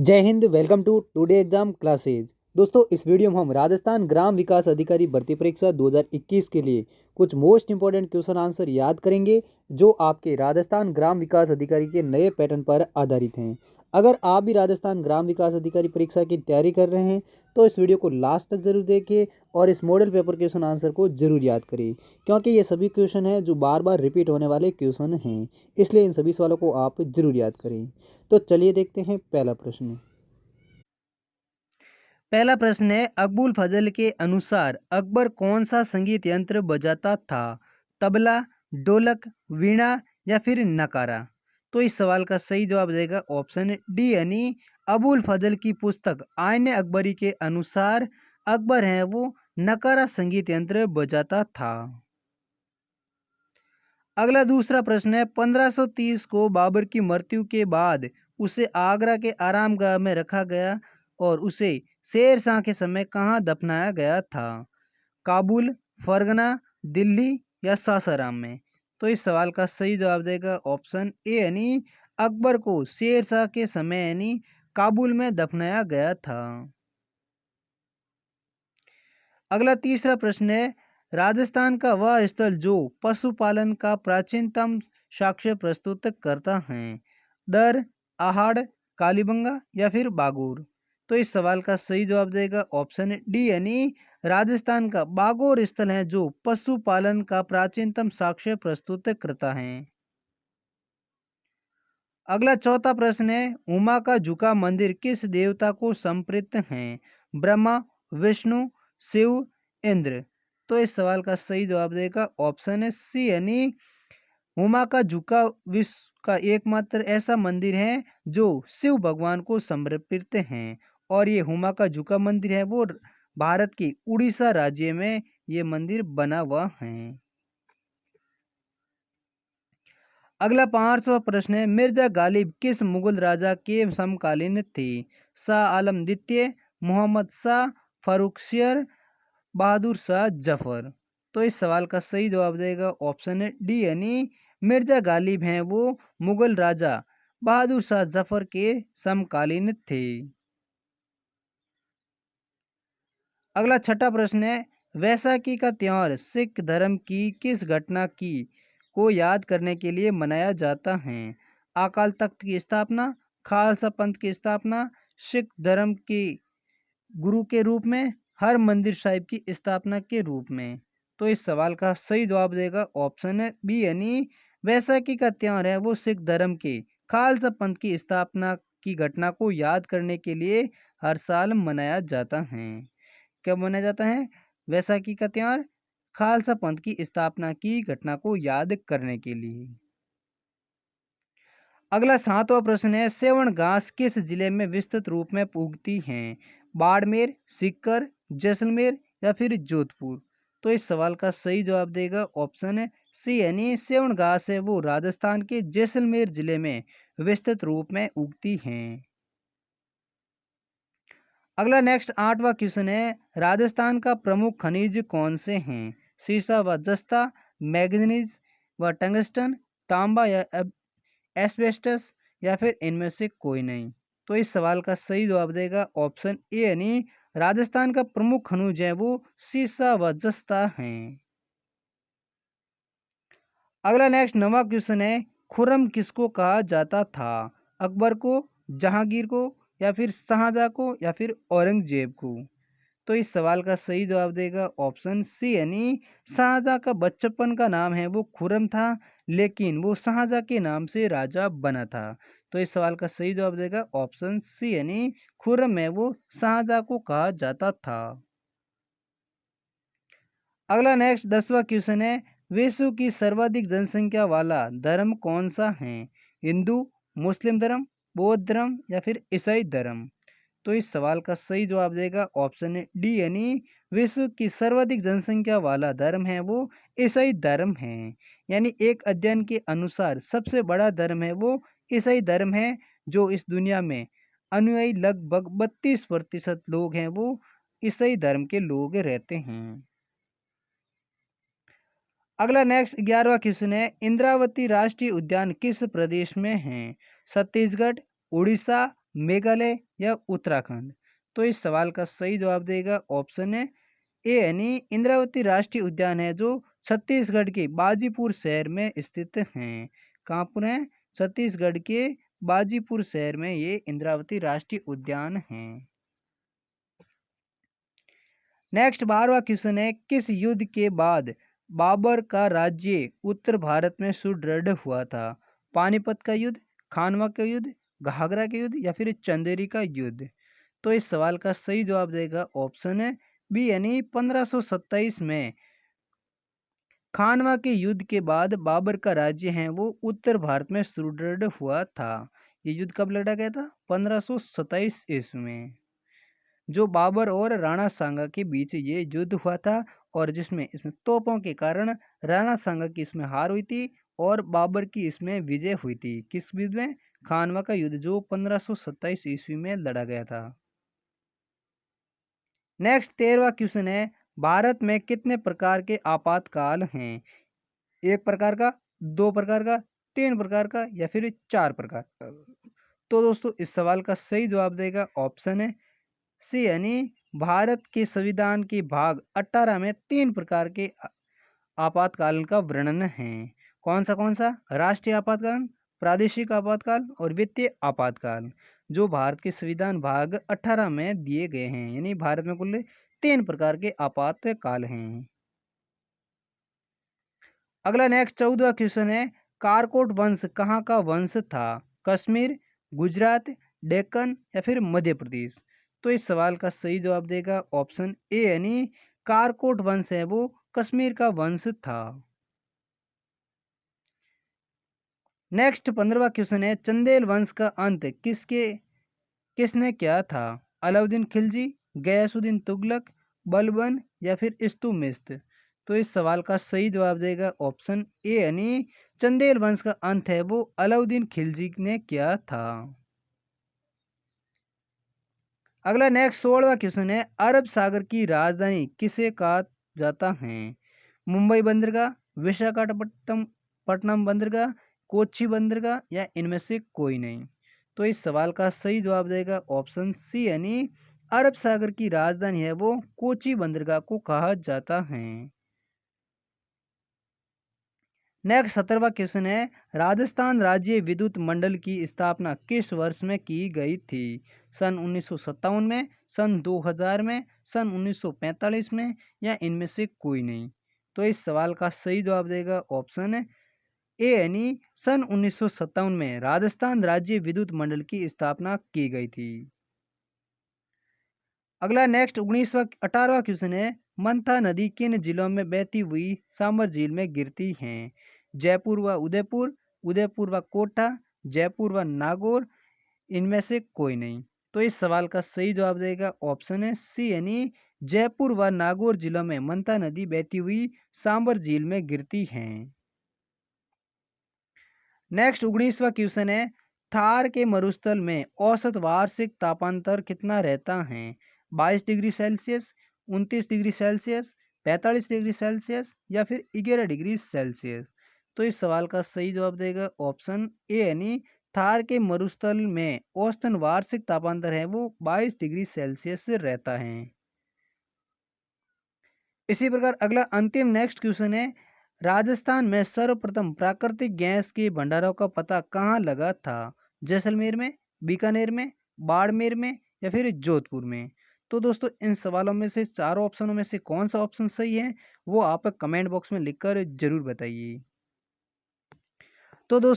जय Hind. Welcome to today exam classes. दोस्तों, इस वीडियो में हम राजस्थान ग्राम विकास अधिकारी भर्ती परीक्षा 2021 के लिए कुछ मोस्ट इंपॉर्टेंट क्वेश्चन आंसर याद करेंगे जो आपके राजस्थान ग्राम विकास अधिकारी के नए पैटर्न पर आधारित हैं। अगर आप भी राजस्थान ग्राम विकास अधिकारी परीक्षा की तैयारी कर रहे हैं तो इस वीडियो को लास्ट तक जरूर देखिए और इस मॉडल पेपर क्वेश्चन आंसर को जरूर याद करिए, क्योंकि ये सभी क्वेश्चन हैं जो बार बार रिपीट होने वाले क्वेश्चन हैं, इसलिए इन सभी सवालों को आप जरूर याद करें। तो चलिए देखते हैं पहला प्रश्न। पहला प्रश्न है, अकबुल फजल के अनुसार अकबर कौन सा संगीत यंत्र बजाता था? तबला, ढोलक, वीणा या फिर नकारा? तो इस सवाल का सही जवाब देगा ऑप्शन डी यानी अबुल फजल की पुस्तक आईन अकबरी के अनुसार अकबर है वो नकारा संगीत यंत्र बजाता था। अगला दूसरा प्रश्न है, 1530 को बाबर की मृत्यु के बाद उसे आगरा के आरामगाह में रखा गया और उसे शेर शाह के समय कहाँ दफनाया गया था? काबुल, फरगना, दिल्ली या सासाराम में? तो इस सवाल का सही जवाब देगा ऑप्शन ए यानी अकबर को शेर शाह के समय यानी काबुल में दफनाया गया था। अगला तीसरा प्रश्न है, राजस्थान का वह स्थल जो पशुपालन का प्राचीनतम साक्ष्य प्रस्तुत करता है? दर, आहड़, कालीबंगा या फिर बागोर? तो इस सवाल का सही जवाब देगा ऑप्शन डी यानी राजस्थान का बागोर स्थल है जो पशुपालन का प्राचीनतम साक्ष्य प्रस्तुत करता है। अगला चौथा प्रश्न है, उमा का झुका मंदिर किस देवता को समर्पित है? ब्रह्मा, विष्णु, शिव, इंद्र? तो इस सवाल का सही जवाब देगा ऑप्शन है सी यानी उमा का झुका विश्व का एकमात्र ऐसा मंदिर है जो शिव भगवान को समर्पित है और ये हुमा का झुका मंदिर है वो भारत की उड़ीसा राज्य में ये मंदिर बना हुआ है। अगला 5वां प्रश्न है, मिर्जा गालिब किस मुगल राजा के समकालीन थे? शाह आलम द्वितीय, मोहम्मद शाह, फारुखसियर, बहादुर शाह जफर? तो इस सवाल का सही जवाब देगा ऑप्शन डी यानी मिर्जा गालिब हैं वो मुगल राजा बहादुर शाह जफर के समकालीन थे। अगला छठा प्रश्न है, वैसाखी का त्योहार सिख धर्म की किस घटना की को याद करने के लिए मनाया जाता है? अकाल तख्त की स्थापना, खालसा पंथ की स्थापना, सिख धर्म की गुरु के रूप में, हर मंदिर साहिब की स्थापना के रूप में? तो इस सवाल का सही जवाब देगा ऑप्शन है बी यानी वैसाखी का त्योहार है वो सिख धर्म के खालसा पंथ की स्थापना की घटना को याद करने के लिए हर साल मनाया जाता है। कब मनाया जाता है वैसाखी का त्योहार? खालसा पंथ की स्थापना की घटना को याद करने के लिए। अगला 7वां प्रश्न है, सेवण घास किस जिले में विस्तृत रूप में उगती हैं? बाड़मेर, सीकर, जैसलमेर या फिर जोधपुर? तो इस सवाल का सही जवाब देगा ऑप्शन है सी यानी सेवण घास है वो राजस्थान के जैसलमेर जिले में विस्तृत रूप में उगती हैं। अगला नेक्स्ट 8वां क्वेश्चन है, राजस्थान का प्रमुख खनिज कौन से हैं? सीसा व जस्ता, मैग्नीज व टंगस्टन, तांबा या एस्बेस्टस या फिर इनमें से कोई नहीं? तो इस सवाल का सही जवाब देगा ऑप्शन ए यानी राजस्थान का प्रमुख खनिज है वो सीसा व जस्ता हैं। अगला नेक्स्ट 9वां क्वेश्चन है, खुर्रम किसको कहा जाता था? अकबर को, जहांगीर को या फिर शाहजहां को या फिर औरंगजेब को? तो इस सवाल का सही जवाब देगा ऑप्शन सी यानी शाहजहां का बचपन का नाम है वो खुर्रम था लेकिन वो शाहजहां के नाम से राजा बना था। तो इस सवाल का सही जवाब देगा ऑप्शन सी यानी खुर्रम है वो शाहजहां को कहा जाता था। अगला नेक्स्ट 10वां क्वेश्चन है, विश्व की सर्वाधिक जनसंख्या वाला धर्म कौन सा है? हिंदू, मुस्लिम धर्म, बौद्ध धर्म या फिर ईसाई धर्म? तो इस सवाल का सही जवाब देगा ऑप्शन डी यानी विश्व की सर्वाधिक जनसंख्या वाला धर्म है वो ईसाई धर्म है। यानी एक अध्ययन के अनुसार सबसे बड़ा धर्म है वो ईसाई धर्म है जो इस दुनिया में अनुयायी लगभग 32% लोग हैं वो ईसाई धर्म के लोग रहते हैं। अगला नेक्स्ट 11वां क्वेश्चन है, इंद्रावती राष्ट्रीय उद्यान किस प्रदेश में है? छत्तीसगढ़, उड़ीसा, मेघालय या उत्तराखंड? तो इस सवाल का सही जवाब देगा ऑप्शन है ए यानी इंद्रावती राष्ट्रीय उद्यान है जो छत्तीसगढ़ के बाजीपुर शहर में स्थित है। कहाँ पर है? छत्तीसगढ़ के बाजीपुर शहर में ये इंद्रावती राष्ट्रीय उद्यान है। नेक्स्ट 12वां क्वेश्चन है, किस युद्ध के बाद बाबर का राज्य उत्तर भारत में सुदृढ़ हुआ था? पानीपत का युद्ध, खानवा का युद्ध, घाघरा का युद्ध या फिर चंदेरी का युद्ध? तो इस सवाल का सही जवाब देगा ऑप्शन है बी यानी 1527 में खानवा के युद्ध के बाद बाबर का राज्य है वो उत्तर भारत में सुदृढ़ हुआ था। ये युद्ध कब लड़ा गया था? 1527 ईस्वी में, जो बाबर और राणा सांगा के बीच ये युद्ध हुआ था और जिसमें इसमें तोपों के कारण राणा सांगा की इसमें हार हुई थी और बाबर की इसमें विजय हुई थी। किस युद्ध में? खानवा का युद्ध, जो 1527 ईस्वी में लड़ा गया था। नेक्स्ट 13वां क्वेश्चन है, भारत में कितने प्रकार के आपातकाल हैं? एक प्रकार का, दो प्रकार का, तीन प्रकार का या फिर चार प्रकार का? तो दोस्तों इस सवाल का सही जवाब देगा ऑप्शन है सी यानी भारत के संविधान के भाग 18 में तीन प्रकार के आपातकाल का वर्णन है। कौन सा? राष्ट्रीय आपातकाल, प्रादेशिक आपातकाल और वित्तीय आपातकाल, जो भारत के संविधान भाग 18 में दिए गए हैं। यानी भारत में कुल तीन प्रकार के आपातकाल हैं। अगला नेक्स्ट 14वां क्वेश्चन है, कारकोट वंश कहाँ का वंश था? कश्मीर, गुजरात, डेक्कन या फिर मध्य प्रदेश? तो इस सवाल का सही जवाब देगा ऑप्शन ए यानी कारकोट वंश है वो कश्मीर का वंश था। नेक्स्ट 15वां क्वेश्चन है, चंदेल वंश का अंत किसने किया था? अलाउद्दीन खिलजी, गयासुद्दीन तुगलक, बलबन या फिर इल्तुतमिश? तो इस सवाल का सही जवाब देगा ऑप्शन ए यानी चंदेल वंश का अंत है वो अलाउद्दीन खिलजी ने किया था। अगला नेक्स्ट 16वां क्वेश्चन है, अरब सागर की राजधानी किसे कहा जाता है? मुंबई बंदरगाह, विशाखापट्टनम बंदरगाह, कोच्चि बंदरगाह या इनमें से कोई नहीं? तो इस सवाल का सही जवाब देगा ऑप्शन सी यानी अरब सागर की राजधानी है वो कोच्चि बंदरगाह को कहा जाता है। नेक्स्ट 17वां क्वेश्चन है, राजस्थान राज्य विद्युत मंडल की स्थापना किस वर्ष में की गई थी? सन 1957 में, सन 2000 में, सन 1945 में या इनमें से कोई नहीं? तो इस सवाल का सही जवाब देगा ऑप्शन ए यानी सन 1957 में राजस्थान राज्य विद्युत मंडल की स्थापना की गई थी। अगला नेक्स्ट 18वां क्वेश्चन है, मंथा नदी किन जिलों में बहती हुई सामर झील में गिरती है? जयपुर व उदयपुर, उदयपुर व कोटा, जयपुर व नागौर, इनमें से कोई नहीं? तो इस सवाल का सही जवाब देगा ऑप्शन है सी यानी जयपुर व नागौर जिलों में मंथा नदी बहती हुई सांबर झील में गिरती है। नेक्स्ट 19वां क्वेश्चन है, थार के मरुस्थल में औसत वार्षिक तापांतर कितना रहता है? 22 degree Celsius, 29 degree Celsius, 45 degree Celsius या फिर 11 डिग्री सेल्सियस? तो इस सवाल का सही जवाब देगा ऑप्शन ए यानी थार के मरुस्थल में औसतन वार्षिक तापांतर है वो 22 डिग्री सेल्सियस से रहता है। इसी प्रकार अगला अंतिम नेक्स्ट क्वेश्चन है, राजस्थान में सर्वप्रथम प्राकृतिक गैस के भंडारों का पता कहाँ लगा था? जैसलमेर में, बीकानेर में, बाड़मेर में या फिर जोधपुर में? तो दोस्तों इन सवालों में से चारों ऑप्शनों में से कौन सा ऑप्शन सही है वो आप कमेंट बॉक्स में लिखकर जरूर बताइए। तो दोस्तों